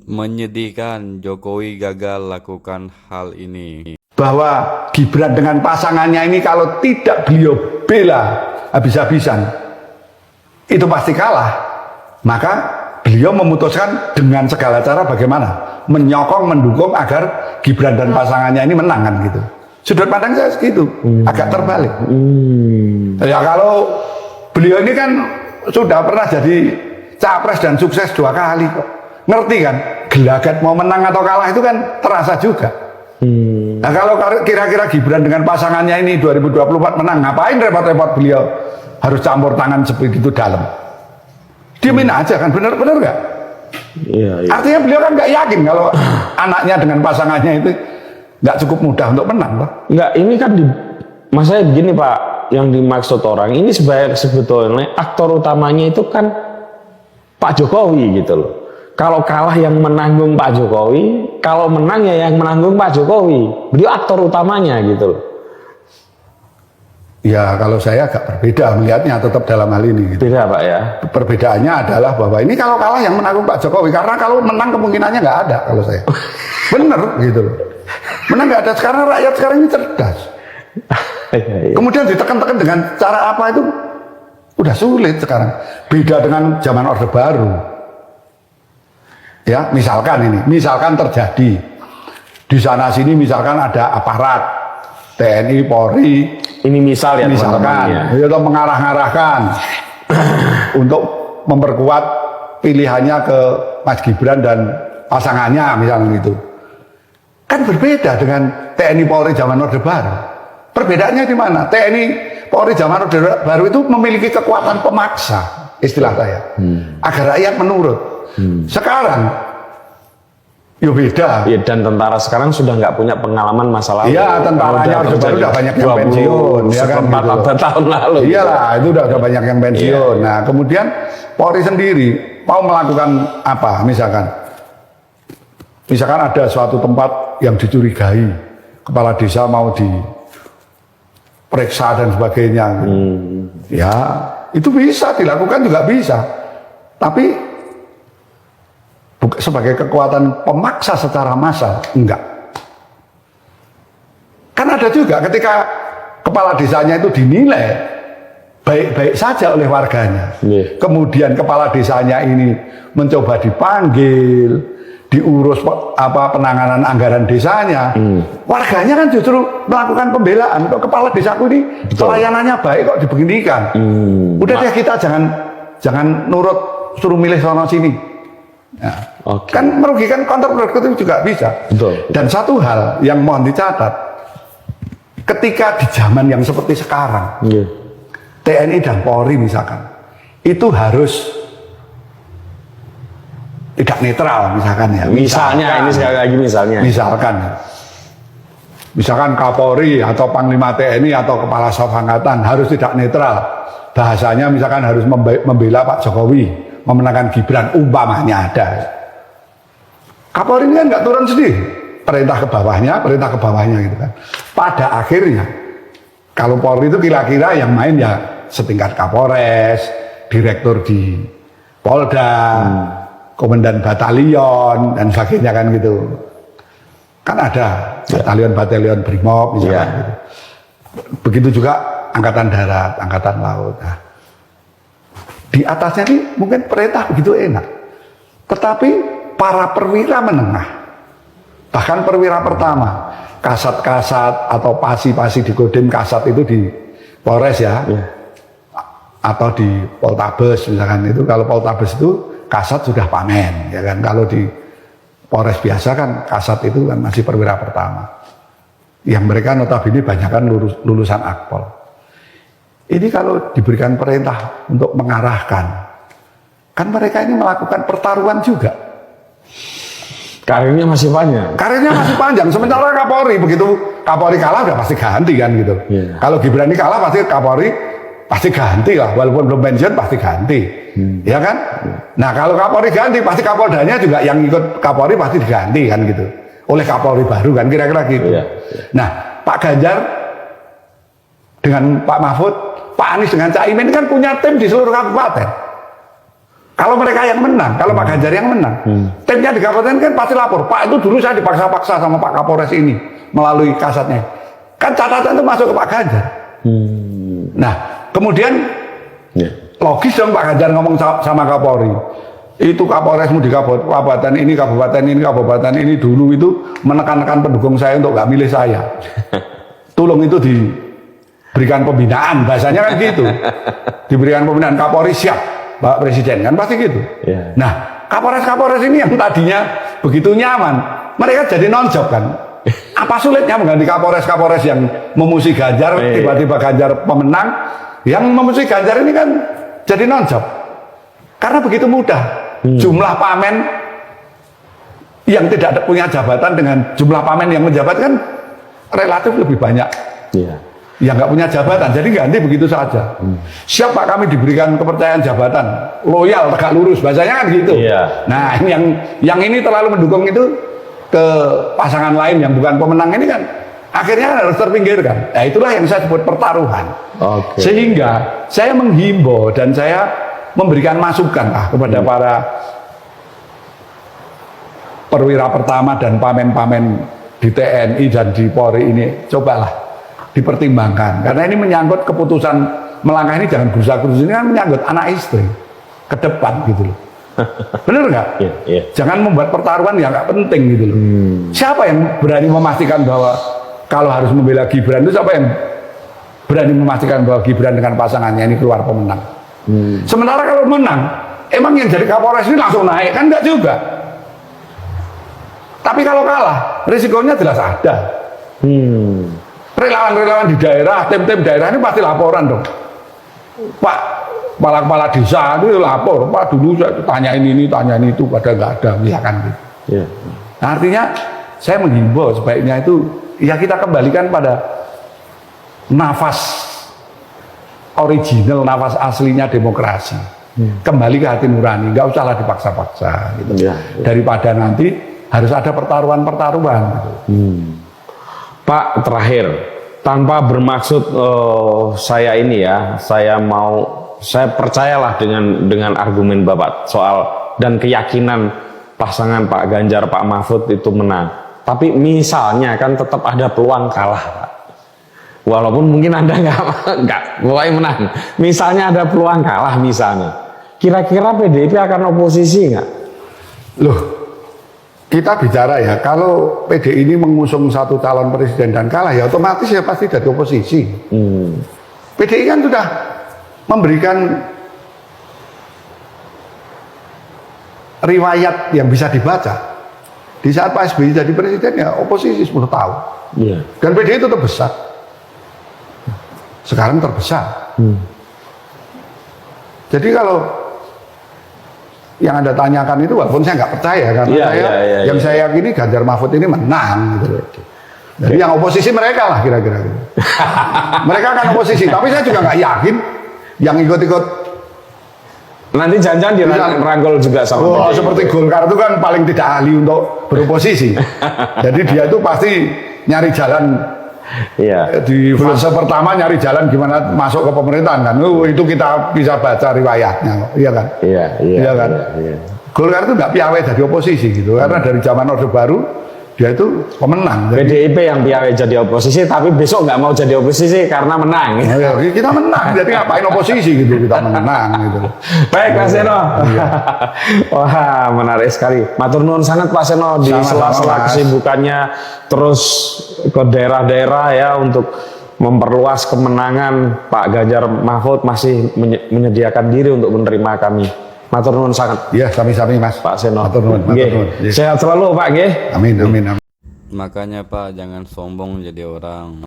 Menyedihkan Jokowi gagal lakukan hal ini. Bahwa Gibran dengan pasangannya ini kalau tidak beliau bela habis-habisan, itu pasti kalah. Maka beliau memutuskan dengan segala cara bagaimana menyokong, mendukung agar Gibran dan pasangannya ini menang kan gitu. Sudut pandang saya segitu, agak terbalik. Ya kalau beliau ini kan sudah pernah jadi capres dan sukses 2 kali kok. Ngerti kan, gelagat mau menang atau kalah itu kan terasa juga. Nah kalau kira-kira Gibran dengan pasangannya ini 2024 menang, ngapain repot-repot beliau harus campur tangan sebegitu dalam? Diemin aja kan, bener-bener nggak? Iya, iya. Artinya beliau kan nggak yakin kalau anaknya dengan pasangannya itu nggak cukup mudah untuk menang, Pak. Enggak, ini kan maksudnya begini Pak, yang dimaksud orang ini sebetulnya aktor utamanya itu kan Pak Jokowi gitu loh. Kalau kalah yang menanggung Pak Jokowi, kalau menang ya yang menanggung Pak Jokowi. Beliau aktor utamanya gitu loh. Ya kalau saya agak berbeda melihatnya tetap dalam hal ini. Gitu. Beda Pak ya. Perbedaannya adalah bahwa ini kalau kalah yang menanggung Pak Jokowi, karena kalau menang kemungkinannya nggak ada kalau saya. Bener gitu loh. Menang nggak ada, sekarang rakyat sekarang ini cerdas. Kemudian ditekan-tekan dengan cara apa itu udah sulit sekarang. Beda dengan zaman Orde Baru. Ya, misalkan terjadi di sana sini, misalkan ada aparat TNI, Polri, ini misal ya misalkan itu mengarah-arahkan untuk memperkuat pilihannya ke Mas Gibran dan pasangannya misalnya gitu. Kan berbeda dengan TNI Polri zaman Orde Baru. Perbedaannya di mana? TNI Polri zaman Orde Baru itu memiliki kekuatan pemaksa, istilah saya, agar rakyat menurut. Sekarang, ya beda. Ya, dan tentara sekarang sudah nggak punya pengalaman masa lalu. Iya, tentaranya Orde Baru udah banyak yang pensiun, ya kan? Gitu. Tahun lalu. Iyalah, itu udah banyak yang pensiun. Iya. Nah, kemudian Polri sendiri mau melakukan apa? Misalkan ada suatu tempat yang dicurigai, kepala desa mau diperiksa dan sebagainya. Ya, itu bisa dilakukan juga bisa. Tapi sebagai kekuatan pemaksa secara massal, enggak. Kan ada juga ketika kepala desanya itu dinilai baik-baik saja oleh warganya. Kemudian kepala desanya ini mencoba dipanggil, diurus penanganan anggaran desanya. Warganya kan justru melakukan pembelaan. Kok kepala desaku ini pelayanannya baik kok dibeginikan. Udah deh kita jangan nurut, suruh milih sana sini. Nah, kan merugikan counterproductive juga bisa. Dan satu hal yang mohon dicatat, ketika di zaman yang seperti sekarang, TNI dan Polri misalkan, itu harus tidak netral misalkan ya. Misalnya ini sekali lagi misalkan Kapolri atau Panglima TNI atau Kepala Staf Angkatan harus tidak netral. Bahasanya misalkan harus membela Pak Jokowi, memenangkan Gibran, umpamanya ada. Kapolri ini kan nggak turun sendiri, perintah ke bawahnya gitu kan. Pada akhirnya, kalau Polri itu kira-kira yang main ya setingkat Kapolres, direktur di Polda, komandan batalion dan sebagainya kan gitu. Kan ada batalion Brimob misalkan. Gitu. Begitu juga Angkatan Darat, Angkatan Laut. Nah, di atasnya ini mungkin perintah begitu enak, tetapi para perwira menengah, bahkan perwira pertama, kasat-kasat atau pasi-pasi di Kodim Kasat itu di Polres ya, atau di Poltabes misalkan itu. Kalau Poltabes itu kasat sudah pamen, ya kan. Kalau di Polres biasa kan kasat itu kan masih perwira pertama, yang mereka notabene banyak kan lulusan Akpol. Ini kalau diberikan perintah untuk mengarahkan, kan mereka ini melakukan pertaruhan juga. Karirnya masih panjang. Sementara Kapolri, begitu Kapolri kalah udah pasti ganti kan gitu. Kalau Gibran ini kalah pasti Kapolri pasti ganti lah, walaupun belum pensiun pasti ganti, ya kan? Nah kalau Kapolri ganti pasti Kapoldanya juga yang ikut Kapolri pasti diganti kan gitu, oleh Kapolri baru kan kira-kira gitu. Nah Pak Ganjar dengan Pak Mahfud, Pak Anies dengan Cak Imin kan punya tim di seluruh kabupaten. Kalau mereka yang menang, kalau Pak Ganjar yang menang, timnya di kabupaten kan pasti lapor, Pak itu dulu saya dipaksa-paksa sama Pak Kapolres ini melalui kasatnya. Kan catatan itu masuk ke Pak Ganjar. Nah, kemudian logis dong Pak Ganjar ngomong sama Kapolri. Itu Kapolresmu di kabupaten ini dulu itu menekan-nekan pendukung saya untuk nggak milih saya. Tolong itu diberikan pembinaan, bahasanya kan gitu. Diberikan pembinaan, Kapolri siap, Pak Presiden, kan pasti gitu. Nah, Kapolres ini yang tadinya begitu nyaman, mereka jadi non-job kan. Apa sulitnya mengganti Kapolres yang memusuhi Ganjar, tiba-tiba Ganjar pemenang, yang memusuhi Ganjar ini kan jadi non-job. Karena begitu mudah. Jumlah pamen yang tidak punya jabatan dengan jumlah pamen yang menjabat kan relatif lebih banyak. Yang nggak punya jabatan, jadi ganti begitu saja. Siap Pak, kami diberikan kepercayaan jabatan, loyal, tegak lurus, bahasanya kan gitu. Nah, yang ini terlalu mendukung itu ke pasangan lain yang bukan pemenang ini kan akhirnya harus terpinggirkan. Nah, itulah yang saya sebut pertaruhan. Sehingga saya menghimbau dan saya memberikan masukan kepada para perwira pertama dan pamen-pamen di TNI dan di Polri ini, cobalah dipertimbangkan, karena ini menyangkut keputusan melangkah ini jangan gerusa-gerusu, ini kan menyangkut anak istri ke depan gitu loh. Bener nggak? Jangan membuat pertaruhan yang nggak penting gitu loh. Siapa yang berani memastikan bahwa kalau harus membela Gibran itu, siapa yang berani memastikan bahwa Gibran dengan pasangannya ini keluar pemenang? Sementara kalau menang, emang yang jadi Kapolres ini langsung naik kan? Enggak juga. Tapi kalau kalah, risikonya jelas ada. Relawan-relawan di daerah, tim-tim daerah ini pasti laporan dong. Pak, kepala-kepala desa itu lapor, Pak dulu saya tanya ini, tanya ini itu, pada nggak ada, misalkan gitu. Nah, artinya saya menghimbau sebaiknya itu ya kita kembalikan pada nafas original, nafas aslinya demokrasi. Kembali ke hati nurani, nggak usahlah dipaksa-paksa gitu. Daripada nanti harus ada pertaruhan-pertaruhan gitu. Pak, terakhir, tanpa bermaksud saya ini ya, saya percayalah dengan argumen Bapak soal dan keyakinan pasangan Pak Ganjar, Pak Mahfud itu menang. Tapi misalnya kan tetap ada peluang kalah, Pak. Walaupun mungkin Anda nggak mulai menang. Misalnya ada peluang kalah misalnya. Kira-kira PDIP akan oposisi nggak? Loh, kita bicara ya, kalau PDI ini mengusung satu calon presiden dan kalah ya otomatis ya pasti jadi oposisi. PDI kan sudah memberikan riwayat yang bisa dibaca. Di saat Pak SBY jadi presiden ya oposisi 10 tahun. Dan PDI tetap besar. Sekarang terbesar. Jadi kalau yang Anda tanyakan itu, walaupun saya nggak percaya, karena yang saya yakini Ganjar Mahfud ini menang gitu. Jadi yang oposisi mereka lah kira-kira gitu. Mereka akan oposisi, tapi saya juga nggak yakin yang ikut-ikut nanti jangan-jangan dirangkul juga sama seperti Golkar itu kan paling tidak ahli untuk beroposisi. Jadi dia itu pasti nyari jalan. Di fase pertama nyari jalan gimana masuk ke pemerintahan kan. Itu kita bisa baca riwayatnya, iya kan? Iya kan? Golkar itu nggak piawai jadi oposisi gitu, karena dari zaman Orde Baru dia itu pemenang. PDIP yang piawai jadi oposisi, tapi besok nggak mau jadi oposisi karena menang. Kita menang, jadi ngapain oposisi gitu, kita menang gitu. Baik Pak Seno. Wah, menarik sekali. Matur nuwun sangat Pak Seno di sela-sela kesibukannya terus ke daerah-daerah ya untuk memperluas kemenangan Pak Ganjar Mahfud, masih menyediakan diri untuk menerima kami. Matur nuwun sangat. Iya, sami-sami Mas. Pak Seno. Matur nuwun. Sehat selalu Pak nggih. Amin. Makanya Pak, jangan sombong jadi orang.